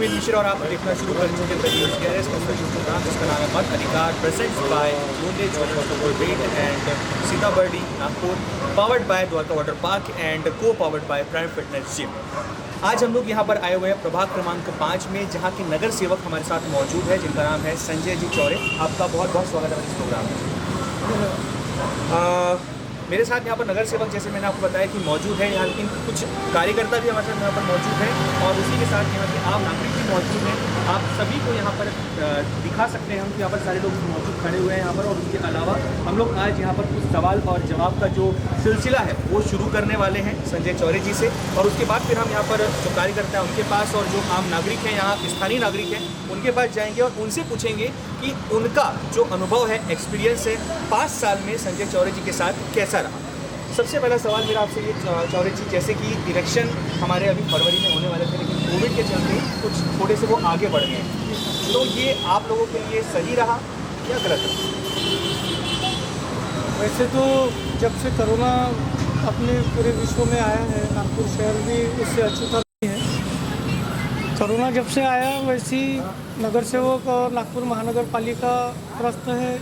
अमीर मिश्रा और आप देखना शुरू कर चुके हैं प्रोग्राम जिसका नाम है मत अधिकार, presents by Munde jewellers and Sitabuldi Nagpur, powered by Dwarka water park and co powered by prime fitness gym. आज हम लोग यहाँ पर आए हुए हैं प्रभाग क्रमांक 5 में, जहाँ के नगर सेवक हमारे साथ मौजूद है जिनका नाम है संजय जी चौरे। आपका बहुत बहुत स्वागत है इस प्रोग्राम में। मेरे साथ यहाँ पर नगर सेवक, जैसे मैंने आपको बताया कि मौजूद है यहाँ, लेकिन कुछ कार्यकर्ता भी हमारे साथ यहाँ पर मौजूद हैं और उसी के साथ यहाँ के आम नागरिक भी मौजूद हैं। आप सभी को यहाँ पर दिखा सकते हैं हम, यहाँ पर सारे लोग मौजूद खड़े हुए हैं यहाँ पर। और उसके अलावा हम लोग आज यहाँ पर कुछ सवाल और जवाब का जो सिलसिला है वो शुरू करने वाले हैं संजय चौरे जी से, और उसके बाद फिर हम यहाँ पर जो कार्यकर्ता हैं उनके पास और जो आम नागरिक हैं, यहाँ स्थानीय नागरिक हैं, उनके पास जाएंगे और उनसे पूछेंगे कि उनका जो अनुभव है, एक्सपीरियंस है 5 साल में संजय चौरे जी के साथ कैसा रहा। सबसे पहला सवाल मेरा आपसे ये चौरे जी, जैसे कि इलेक्शन हमारे अभी फरवरी में होने वाले थे, लेकिन कोविड के चलते कुछ थोड़े से वो आगे बढ़ गए, तो ये आप लोगों के लिए सही रहा या गलत रहा? वैसे तो जब से कोरोना अपने पूरे विश्व में आया है, नागपुर शहर भी इससे अछूता नहीं है। कोरोना जब से आया वैसी नगर सेवक और नागपुर महानगर पालिका त्रस्त है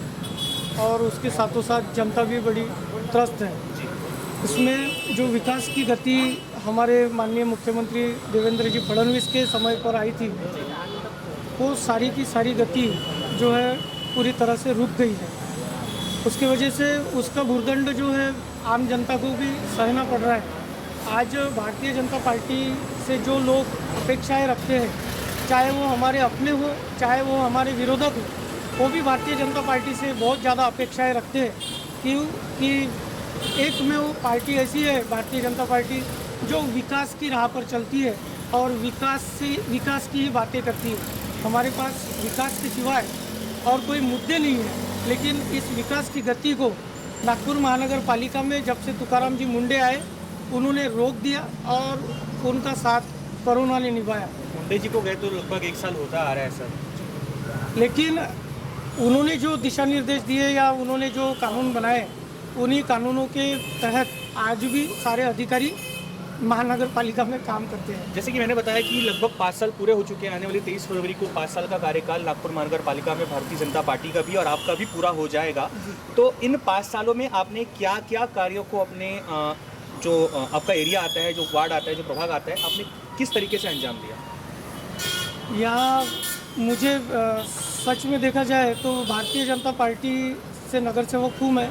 और उसके साथों साथ जनता भी बड़ी त्रस्त है। इसमें जो विकास की गति हमारे माननीय मुख्यमंत्री देवेंद्र जी फडणवीस के समय पर आई थी, वो सारी की सारी गति जो है पूरी तरह से रुक गई है। उसकी वजह से उसका भुर्दंड जो है आम जनता को भी सहना पड़ रहा है। आज भारतीय जनता पार्टी से जो लोग अपेक्षाएं रखते हैं, चाहे वो हमारे अपने हो चाहे वो हमारे विरोधक हो, वो भी भारतीय जनता पार्टी से बहुत ज़्यादा अपेक्षाएं रखते हैं कि एक में वो पार्टी ऐसी है, भारतीय जनता पार्टी, जो विकास की राह पर चलती है और विकास की ही बातें करती है। हमारे पास विकास के सिवाय और कोई मुद्दे नहीं है, लेकिन इस विकास की गति को नागपुर महानगर पालिका में जब से तुकाराम जी मुंडे आए, उन्होंने रोक दिया और उनका साथ कोरोना ने निभाया। मुंडे जी को गए तो लगभग 1 साल होता आ रहा है सर, लेकिन उन्होंने जो दिशा निर्देश दिए या उन्होंने जो कानून बनाए, उन्हीं कानूनों के तहत आज भी सारे अधिकारी महानगर पालिका में काम करते हैं। जैसे कि मैंने बताया कि लगभग 5 साल पूरे हो चुके हैं। आने वाली 23 फरवरी को 5 साल का कार्यकाल नागपुर महानगर पालिका में भारतीय जनता पार्टी का भी और आपका भी पूरा हो जाएगा। तो इन 5 सालों में आपने क्या क्या कार्यों को अपने जो आपका एरिया आता है, जो वार्ड आता है, जो प्रभाग आता है, आपने किस तरीके से अंजाम दिया? यहाँ मुझे सच में देखा जाए तो भारतीय जनता पार्टी से नगर सेवक हूँ मैं,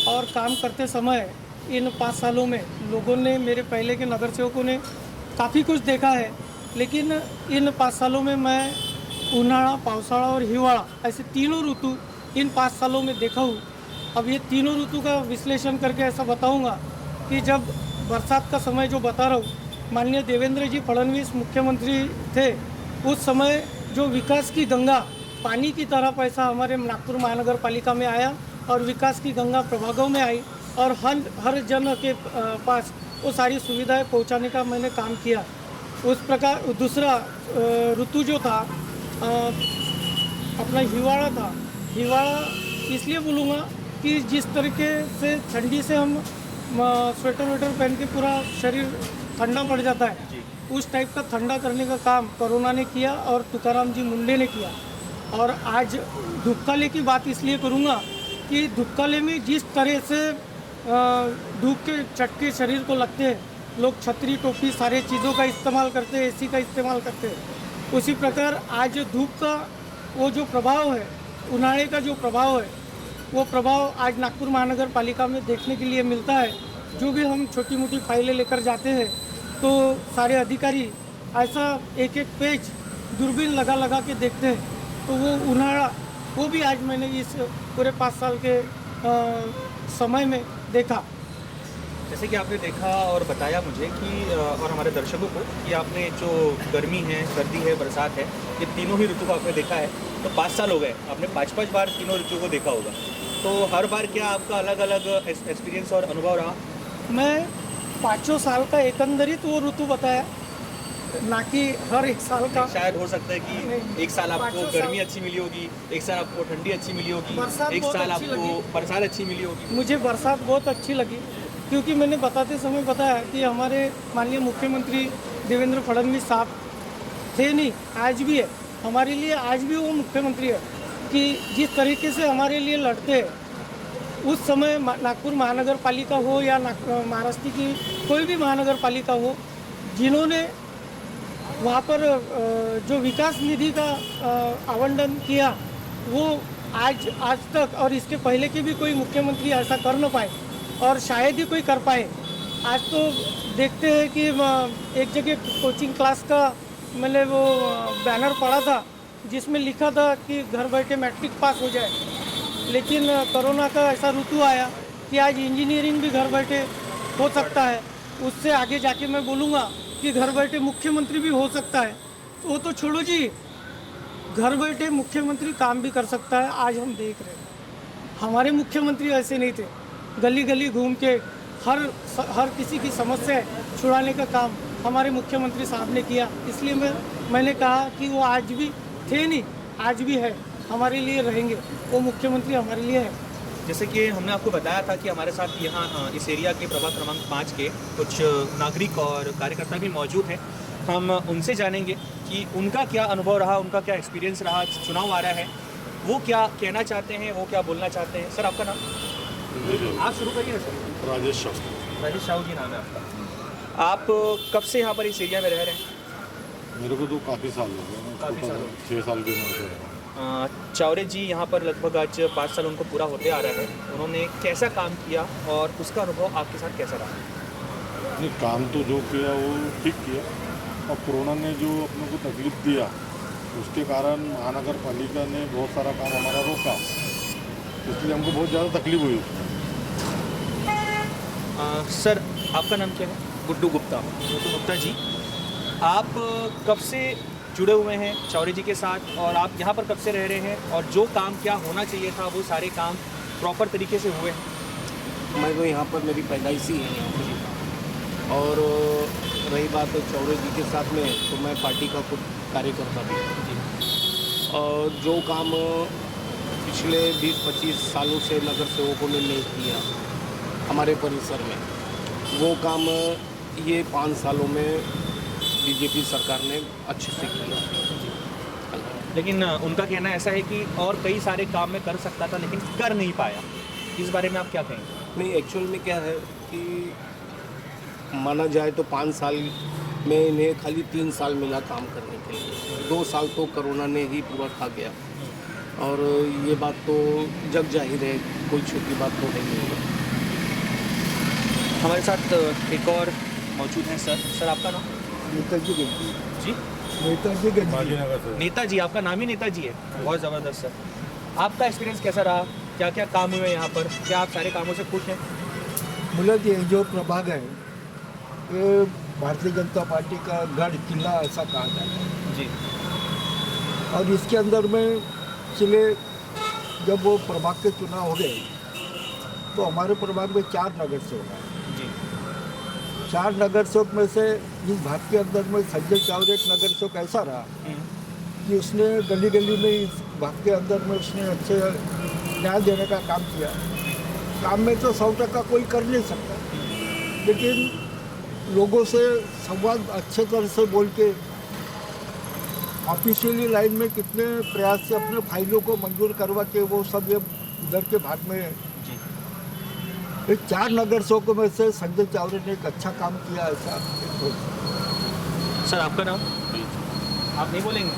और काम करते समय इन 5 सालों में लोगों ने, मेरे पहले के नगर सेवकों ने काफ़ी कुछ देखा है, लेकिन इन 5 सालों में मैं उन्हाड़ा, पावसाड़ा और हिवाड़ा ऐसे तीनों ऋतु इन 5 सालों में देखा हूँ। अब ये तीनों ऋतु का विश्लेषण करके ऐसा बताऊँगा कि जब बरसात का समय जो बता रहा हूँ, माननीय देवेंद्र जी फडणवीस मुख्यमंत्री थे, उस समय जो विकास की गंगा पानी की तरह पैसा हमारे नागपुर महानगर पालिका में आया और विकास की गंगा प्रभागों में आई और हर जन के पास वो सारी सुविधाएं पहुंचाने का मैंने काम किया। उस प्रकार दूसरा ऋतु जो था अपना हिवाड़ा था। हिवाड़ा इसलिए बोलूँगा कि जिस तरीके से ठंडी से हम स्वेटर वेटर पहन के पूरा शरीर ठंडा पड़ जाता है, उस टाइप का ठंडा करने का काम कोरोना ने किया और तुकाराम जी मुंडे ने किया। और आज धूपकाले की बात इसलिए करूँगा कि धूपकाले में जिस तरह से धूप के चटके शरीर को लगते हैं, लोग छतरी टोपी सारे चीज़ों का इस्तेमाल करते हैं, एसी का इस्तेमाल करते हैं, उसी प्रकार आज धूप का वो जो प्रभाव है, उन्हाड़े का जो प्रभाव है, वो प्रभाव आज नागपुर महानगर पालिका में देखने के लिए मिलता है। जो भी हम छोटी मोटी फाइलें लेकर जाते हैं तो सारे अधिकारी ऐसा एक एक पेज दूरबीन लगा लगा के देखते हैं, तो वो उन्हाड़ा वो भी आज मैंने इस पूरे 5 साल के समय में देखा। जैसे कि आपने देखा और बताया मुझे कि और हमारे दर्शकों को कि आपने जो गर्मी है, सर्दी है, बरसात है, ये तीनों ही ऋतु को आपने देखा है। तो 5 साल हो गए, आपने 5-5 बार तीनों ऋतु को देखा होगा, तो हर बार क्या आपका अलग अलग एक्सपीरियंस और अनुभव रहा? मैं 5 साल का एकंदरित वो ऋतु बताया, ना कि हर एक साल का। शायद हो सकता है कि एक साल आपको गर्मी अच्छी मिली होगी, एक साल आपको ठंडी अच्छी मिली होगी, एक साल आपको बरसात अच्छी मिली होगी। मुझे बरसात बहुत अच्छी लगी, क्योंकि मैंने बताते समय बताया कि हमारे माननीय मुख्यमंत्री देवेंद्र फडणवीस साहब थे नहीं, आज भी है। हमारे लिए आज भी वो मुख्यमंत्री है कि जिस तरीके से हमारे लिए लड़ते हैं, उस समय नागपुर महानगर पालिका हो या महाराष्ट्र की कोई भी महानगर पालिका हो, जिन्होंने वहाँ पर जो विकास निधि का आवंटन किया, वो आज तक और इसके पहले के भी कोई मुख्यमंत्री ऐसा कर न पाए और शायद ही कोई कर पाए। आज तो देखते हैं कि एक जगह कोचिंग क्लास का मैंने वो बैनर पढ़ा था जिसमें लिखा था कि घर बैठे मैट्रिक पास हो जाए, लेकिन कोरोना का ऐसा ऋतु आया कि आज इंजीनियरिंग भी घर बैठे हो सकता है। उससे आगे जाके मैं बोलूँगा कि घर बैठे मुख्यमंत्री भी हो सकता है। तो वो तो छोड़ो जी, घर बैठे मुख्यमंत्री काम भी कर सकता है। आज हम देख रहे हैं हमारे मुख्यमंत्री ऐसे नहीं थे, गली गली घूम के हर किसी की समस्या छुड़ाने का काम हमारे मुख्यमंत्री साहब ने किया। इसलिए मैंने कहा कि वो आज भी थे नहीं, आज भी है, हमारे लिए रहेंगे, वो मुख्यमंत्री हमारे लिए है। जैसे कि हमने आपको बताया था कि हमारे साथ यहाँ इस एरिया के प्रभाग क्रमांक 5 के कुछ नागरिक और कार्यकर्ता भी मौजूद हैं। हम उनसे जानेंगे कि उनका क्या अनुभव रहा, उनका क्या एक्सपीरियंस रहा, चुनाव आ रहा है, वो क्या कहना चाहते हैं, वो क्या बोलना चाहते हैं। सर, आपका नाम? आप शुरू करिए सर। राजेश साहू। राजेश साहू जी नाम है आपका। आप कब से यहाँ पर इस एरिया में रह रहे हैं? मेरे को तो काफ़ी साल हो गए, काफ़ी साल हो गए। 6 साल की उम्र से रहा। चौरे जी यहाँ पर लगभग आज 5 साल उनको पूरा होते आ रहा है। उन्होंने कैसा काम किया और उसका अनुभव आपके साथ कैसा रहा? नहीं, काम तो जो किया वो ठीक किया, और कोरोना ने जो अपने को तकलीफ दिया उसके कारण महानगर पालिका ने बहुत सारा काम हमारा रोका, इसलिए हमको बहुत ज़्यादा तकलीफ हुई उसमें। सर, आपका नाम क्या है? गुड्डू गुप्ता। गुड्डू गुप्ता जी, आप कब से जुड़े हुए हैं चौरे जी के साथ और आप यहाँ पर कब से रह रहे हैं, और जो काम क्या होना चाहिए था वो सारे काम प्रॉपर तरीके से हुए हैं? मैं तो यहाँ पर मेरी पैदाइश ही है यहाँ पर। और रही बात चौरे जी के साथ में, तो मैं पार्टी का खुद कार्यकर्ता भी हूँ। और जो काम पिछले 20-25 सालों से नगर सेवकों ने नहीं किया हमारे परिसर में, वो काम ये 5 सालों में बीजेपी सरकार ने अच्छे से किया। लेकिन उनका कहना ऐसा है कि और कई सारे काम में कर सकता था लेकिन कर नहीं पाया। इस बारे में आप क्या कहेंगे? नहीं, एक्चुअल में क्या है कि माना जाए तो 5 साल में इन्हें खाली 3 साल मिला काम करने के लिए। 2 साल तो कोरोना ने ही पूरा खा गया, और ये बात तो जग जाहिर है, कोई छोटी बात तो नहीं है। हमारे साथ एक और मौजूद हैं सर। आपका नाम? नेताजी जी, बाजीनगर से। नेताजी, आपका नाम ही नेताजी है। बहुत ज़बरदस्त सर। आपका एक्सपीरियंस कैसा रहा? क्या क्या काम हुए यहाँ पर? क्या आप सारे कामों से खुश हैं? मुलत ये जो प्रभाग है, ये भारतीय जनता पार्टी का गढ़ किला ऐसा कहा जाता है जी। और इसके अंदर में पिछले जब वो प्रभाग के चुनाव हो गए तो हमारे प्रभाग में 4 नगर सेवक आए। जी। 4 नगर सेवक में से इस भाग के अंदर में संजय चावरे एक नगर सेवक ऐसा रहा कि उसने गली गली में इस भाग के अंदर में उसने अच्छे न्याय देने का काम किया। काम में तो 100% कोई कर नहीं सकता, लेकिन लोगों से संवाद अच्छे तरह से बोल के ऑफिशियली लाइन में कितने प्रयास से अपने फाइलों को मंजूर करवा के वो सब ये इधर के भाग में जी। ये 4 नगर सेवकों में से संजय चावरे ने एक अच्छा काम किया ऐसा। सर, आपका नाम? आप नहीं बोलेंगे?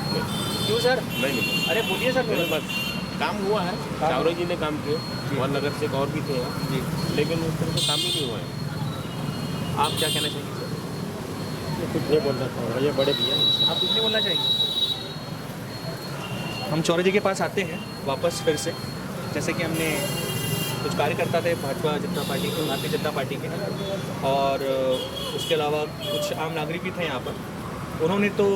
क्यों सर? नहीं, अरे बोलिए सर। मेरे पास काम हुआ है, चावरे जी ने काम किए, और नगर से और भी थे जी, लेकिन उस तरह से काम ही नहीं हुआ है। आप क्या कहना चाहेंगे सर? कुछ नहीं बोलना चाहूँगा, ये बड़े भैया। आप कुछ नहीं बोलना चाहेंगे? हम चौरे जी के पास आते हैं वापस फिर से। जैसे कि हमने कुछ कार्यकर्ता थे भाजपा जनता पार्टी के, भारतीय जनता पार्टी के, और उसके अलावा कुछ आम नागरिक भी थे यहाँ पर। उन्होंने तो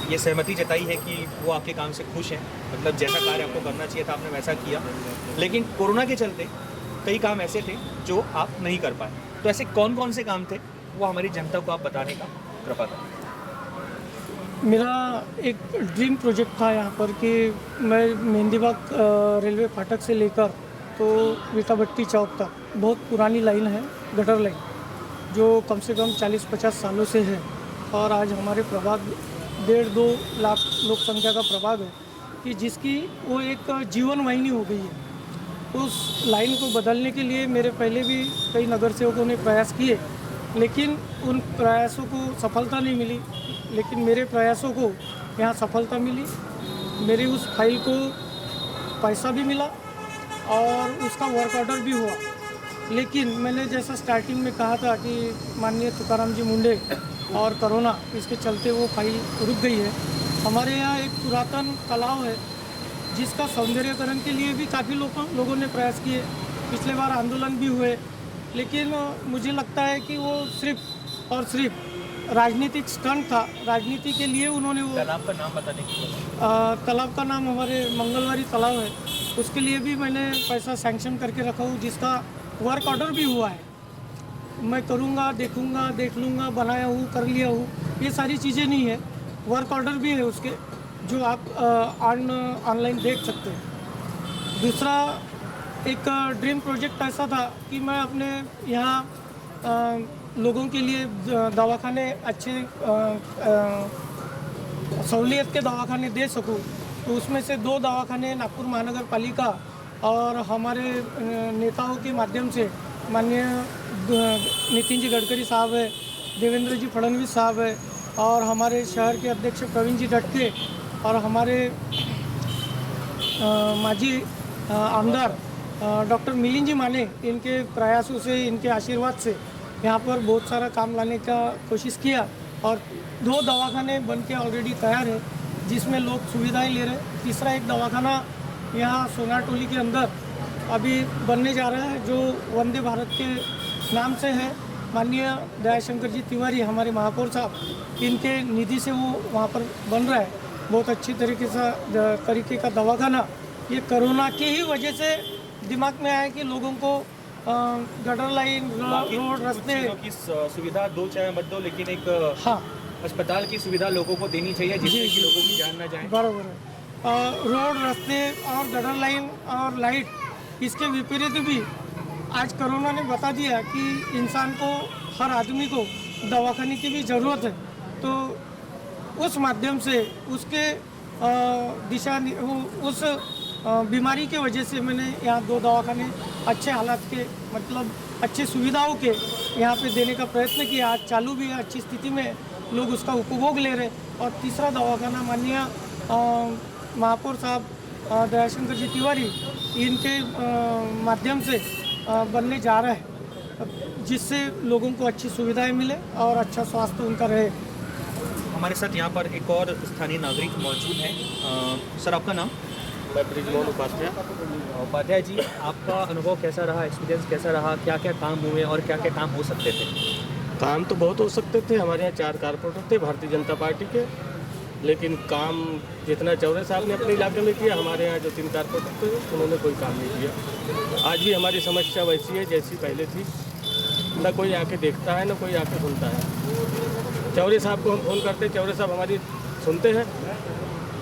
ये सहमति जताई है कि वो आपके काम से खुश हैं, मतलब जैसा कार्य आपको करना चाहिए था आपने वैसा किया, लेकिन कोरोना के चलते कई काम ऐसे थे जो आप नहीं कर पाए। तो ऐसे कौन कौन से काम थे वो हमारी जनता को आप बताने का कृपा करें। मेरा एक ड्रीम प्रोजेक्ट था यहाँ पर कि मैं मेहंदीबाग रेलवे फाटक से लेकर तो विटाभट्टी चौक तक बहुत पुरानी लाइन है, गटर लाइन, जो कम से कम 40-50 सालों से है। और आज हमारे प्रभाग 1.5-2 लाख लोक संख्या का प्रभाग है कि जिसकी वो एक जीवन वाहिनी हो गई है। उस लाइन को बदलने के लिए मेरे पहले भी कई नगर सेवकों ने प्रयास किए, लेकिन उन प्रयासों को सफलता नहीं मिली। लेकिन मेरे प्रयासों को यहाँ सफलता मिली। मेरी उस फाइल को पैसा भी मिला और उसका वर्क ऑर्डर भी हुआ। लेकिन मैंने जैसा स्टार्टिंग में कहा था कि माननीय तुकाराम जी मुंडे और कोरोना, इसके चलते वो फाइल रुक गई है। हमारे यहाँ एक पुरातन तालाब है जिसका सौंदर्यकरण के लिए भी काफ़ी लोगों ने प्रयास किए। पिछले बार आंदोलन भी हुए, लेकिन मुझे लगता है कि वो सिर्फ और सिर्फ राजनीतिक स्टंट था। राजनीति के लिए उन्होंने वो तालाब का नाम बताने की तालाब का नाम हमारे मंगलवारी तालाब है, उसके लिए भी मैंने पैसा सैंक्शन करके रखा हूँ, जिसका वर्क ऑर्डर भी हुआ है। मैं करूँगा, देखूँगा, देख लूँगा, बनाया हूँ, कर लिया हूँ, ये सारी चीज़ें नहीं है। वर्क ऑर्डर भी है उसके, जो आप ऑनलाइन देख सकते हैं। दूसरा एक ड्रीम प्रोजेक्ट ऐसा था कि मैं अपने यहाँ लोगों के लिए दवाखाने अच्छे सहूलियत के दवाखाने दे सकूं। तो उसमें से 2 दवाखाने नागपुर महानगर पालिका और हमारे नेताओं के माध्यम से, माननीय नितिन जी गडकरी साहब है, देवेंद्र जी फडणवीस साहब है, और हमारे शहर के अध्यक्ष प्रवीण जी डटके और हमारे माजी आमदार डॉक्टर मिलिंद जी माने, इनके प्रयासों से, इनके आशीर्वाद से यहाँ पर बहुत सारा काम लाने का कोशिश किया। और 2 दवाखाने बन के ऑलरेडी तैयार है, जिसमें लोग सुविधाएं ले रहे हैं। तीसरा एक दवाखाना यहाँ सोनार टोली के अंदर अभी बनने जा रहा है, जो वंदे भारत के नाम से है। माननीय दयाशंकर जी तिवारी, हमारे महापौर साहब, इनके निधि से वो वहाँ पर बन रहा है। बहुत अच्छी तरीके का दवाखाना। ये कोरोना की ही वजह से दिमाग में आया कि लोगों को गटर लाइन, रोड, रास्ते की सुविधा दो चाहे मत दो, लेकिन एक हाँ अस्पताल की सुविधा लोगों को देनी चाहिए, जिससे कि लोगों की जान ना जाए। बराबर है। रोड, रास्ते और गटर लाइन और लाइट, इसके विपरीत भी आज कोरोना ने बता दिया कि इंसान को, हर आदमी को दवाखाने की भी ज़रूरत है। तो उस माध्यम से, उसके उस बीमारी के वजह से मैंने यहाँ 2 दवाखाने अच्छे हालात के, मतलब अच्छी सुविधाओं के यहाँ पे देने का प्रयत्न किया। आज चालू भी है, अच्छी स्थिति में लोग उसका उपभोग ले रहे। और तीसरा दवाखाना माननीय महापौर साहब दयाशंकर जी तिवारी, इनके माध्यम से बनने जा रहा है, जिससे लोगों को अच्छी सुविधाएं मिले और अच्छा स्वास्थ्य उनका रहे। हमारे साथ यहाँ पर एक और स्थानीय नागरिक मौजूद हैं। सर, आपका नाम? मैं ब्रिजमोहन उपाध्याय जी, आपका अनुभव कैसा रहा, एक्सपीरियंस कैसा रहा? क्या क्या काम हुए और क्या क्या काम हो सकते थे? काम तो बहुत हो सकते थे। हमारे यहाँ 4 कारपोरेटर थे भारतीय जनता पार्टी के, लेकिन काम जितना चौधरी साहब ने अपने इलाके में किया, हमारे यहाँ जो 3 कारपोरेटर थे उन्होंने कोई काम नहीं किया। आज भी हमारी समस्या वैसी है जैसी पहले थी। न कोई आके देखता है, न कोई आके सुनता है। चौधरी साहब को हम फ़ोन करते, चौधरी साहब हमारी सुनते हैं।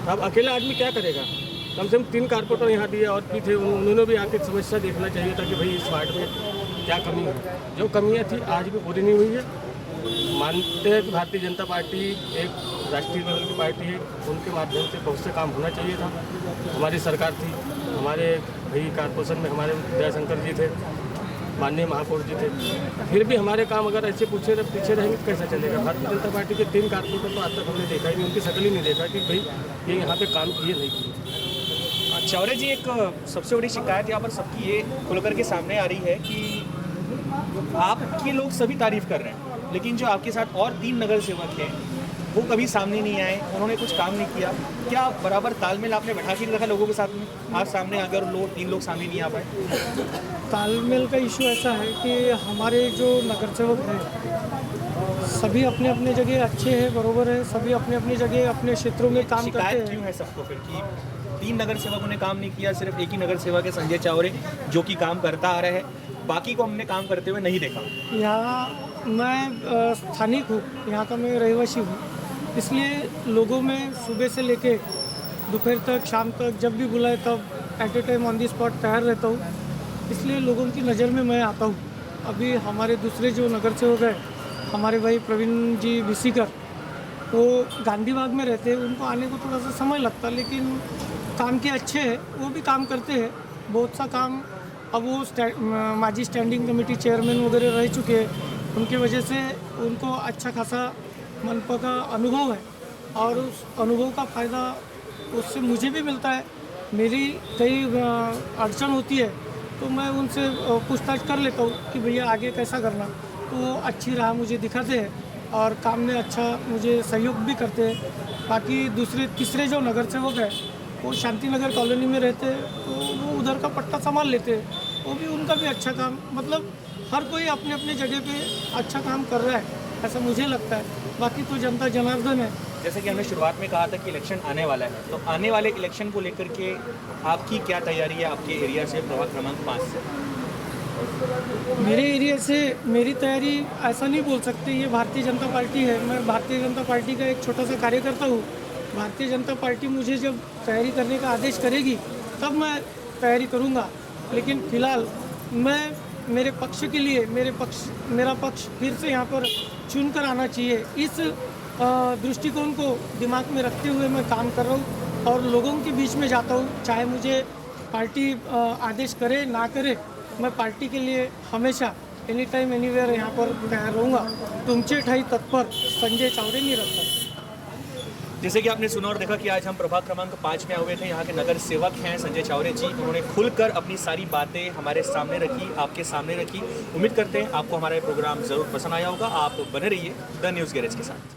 अब अकेला आदमी क्या करेगा? कम से कम 3 कारपोरेटर यहाँ दिए और भी थे, उन्होंने भी आके समस्या देखना चाहिए था कि भाई इस वार्ड में क्या कमी है। जो कमियाँ थी आज भी पूरी नहीं हुई है। मानते हैं कि भारतीय जनता पार्टी एक राष्ट्रीय लेवल की पार्टी है, उनके माध्यम से बहुत से काम होना चाहिए था। हमारी सरकार थी, हमारे भाई कारपोरेशन में हमारे दयाशंकर जी थे, माननीय महापौर जी थे, फिर भी हमारे काम अगर ऐसे पीछे रहेंगे तो कैसा चलेगा? भारतीय जनता पार्टी के 3 कारपोरेटर तो आज तक हमने देखा ही नहीं, उनकी शक्ल ही नहीं देखा कि भाई ये यहाँ पे काम किए नहीं किए। चौरे जी, एक सबसे बड़ी शिकायत यहाँ पर सबकी ये खुलकर के सामने आ रही है कि आपके लोग सभी तारीफ कर रहे हैं, लेकिन जो आपके साथ और 3 नगर सेवक हैं वो कभी सामने नहीं आए, उन्होंने कुछ काम नहीं किया। क्या बराबर तालमेल आपने बैठा के नहीं रखा लोगों के साथ में? आप सामने आ गए और 3 लोग सामने नहीं आ पाए। तालमेल का इशू ऐसा है कि हमारे जो नगर सेवक हैं सभी अपने अपने जगह अच्छे हैं, बरोबर है, सभी अपने अपनी जगह अपने क्षेत्रों में काम करते शिकायत हैं। क्यों है सबको फिर कि 3 नगर सेवकों ने काम नहीं किया, सिर्फ एक ही नगर सेवक है संजय चावरे, जो कि काम करता आ रहा है, बाकी को हमने काम करते हुए नहीं देखा? यहाँ मैं स्थानिक हूँ, यहाँ का मैं रहवासी हूँ, इसलिए लोगों में सुबह से लेके दोपहर तक, शाम तक जब भी बुलाए तब at a time on the spot तैयार रहता हूँ, इसलिए लोगों की नज़र में मैं आता हूँ। अभी हमारे दूसरे जो नगर सेवक हैं, हमारे भाई प्रवीण जी विसीकर, वो गांधी बाग में रहते हैं, उनको आने को थोड़ा सा समय लगता, लेकिन काम के अच्छे हैं, वो भी काम करते हैं बहुत सा काम। अब वो माजी स्टैंडिंग कमेटी चेयरमैन वगैरह रह चुके हैं, उनकी वजह से उनको अच्छा खासा मनपा का अनुभव है और उस अनुभव का फ़ायदा उससे मुझे भी मिलता है। मेरी कई अड़चन होती है तो मैं उनसे पूछताछ कर लेता हूँ कि भैया आगे कैसा करना, तो वो अच्छी राह मुझे दिखाते हैं और काम में अच्छा मुझे सहयोग भी करते हैं। बाकी दूसरे तीसरे जो नगर सेवक है वो शांति नगर कॉलोनी में रहते हैं, तो वो उधर का पट्टा संभाल लेते हैं, वो भी उनका भी अच्छा काम, मतलब हर कोई अपने अपने जगह पे अच्छा काम कर रहा है, ऐसा मुझे लगता है। बाकी तो जनता जनार्दन है। जैसे कि हमने शुरुआत में कहा था कि इलेक्शन आने वाला है, तो आने वाले इलेक्शन को लेकर के आपकी क्या तैयारी है आपके एरिया से, प्रभाग क्रमांक 5 से? मेरे एरिया से मेरी तैयारी ऐसा नहीं बोल सकते, ये भारतीय जनता पार्टी है, मैं भारतीय जनता पार्टी का एक छोटा सा कार्यकर्ता हूँ। भारतीय जनता पार्टी मुझे जब तैयारी करने का आदेश करेगी तब मैं तैयारी करूँगा, लेकिन फ़िलहाल मैं मेरे पक्ष के लिए मेरा पक्ष फिर से यहाँ पर चुन कर आना चाहिए, इस दृष्टिकोण को दिमाग में रखते हुए मैं काम कर रहा हूँ और लोगों के बीच में जाता हूँ। चाहे मुझे पार्टी आदेश करे ना करे, मैं पार्टी के लिए हमेशा एनी टाइम एनीवेयर यहाँ पर तैयार रहूँगा। तुमचे ठाई तत्पर, संजय चावरे निरंतर। जैसे कि आपने सुना और देखा कि आज हम प्रभाग क्रमांक 5 में हुए थे, यहाँ के नगर सेवक हैं संजय चावरे जी। उन्होंने खुलकर अपनी सारी बातें हमारे सामने रखी, आपके सामने रखी। उम्मीद करते हैं आपको हमारा ये प्रोग्राम ज़रूर पसंद आया होगा। आप बने रहिए द न्यूज़ गैरेज के साथ।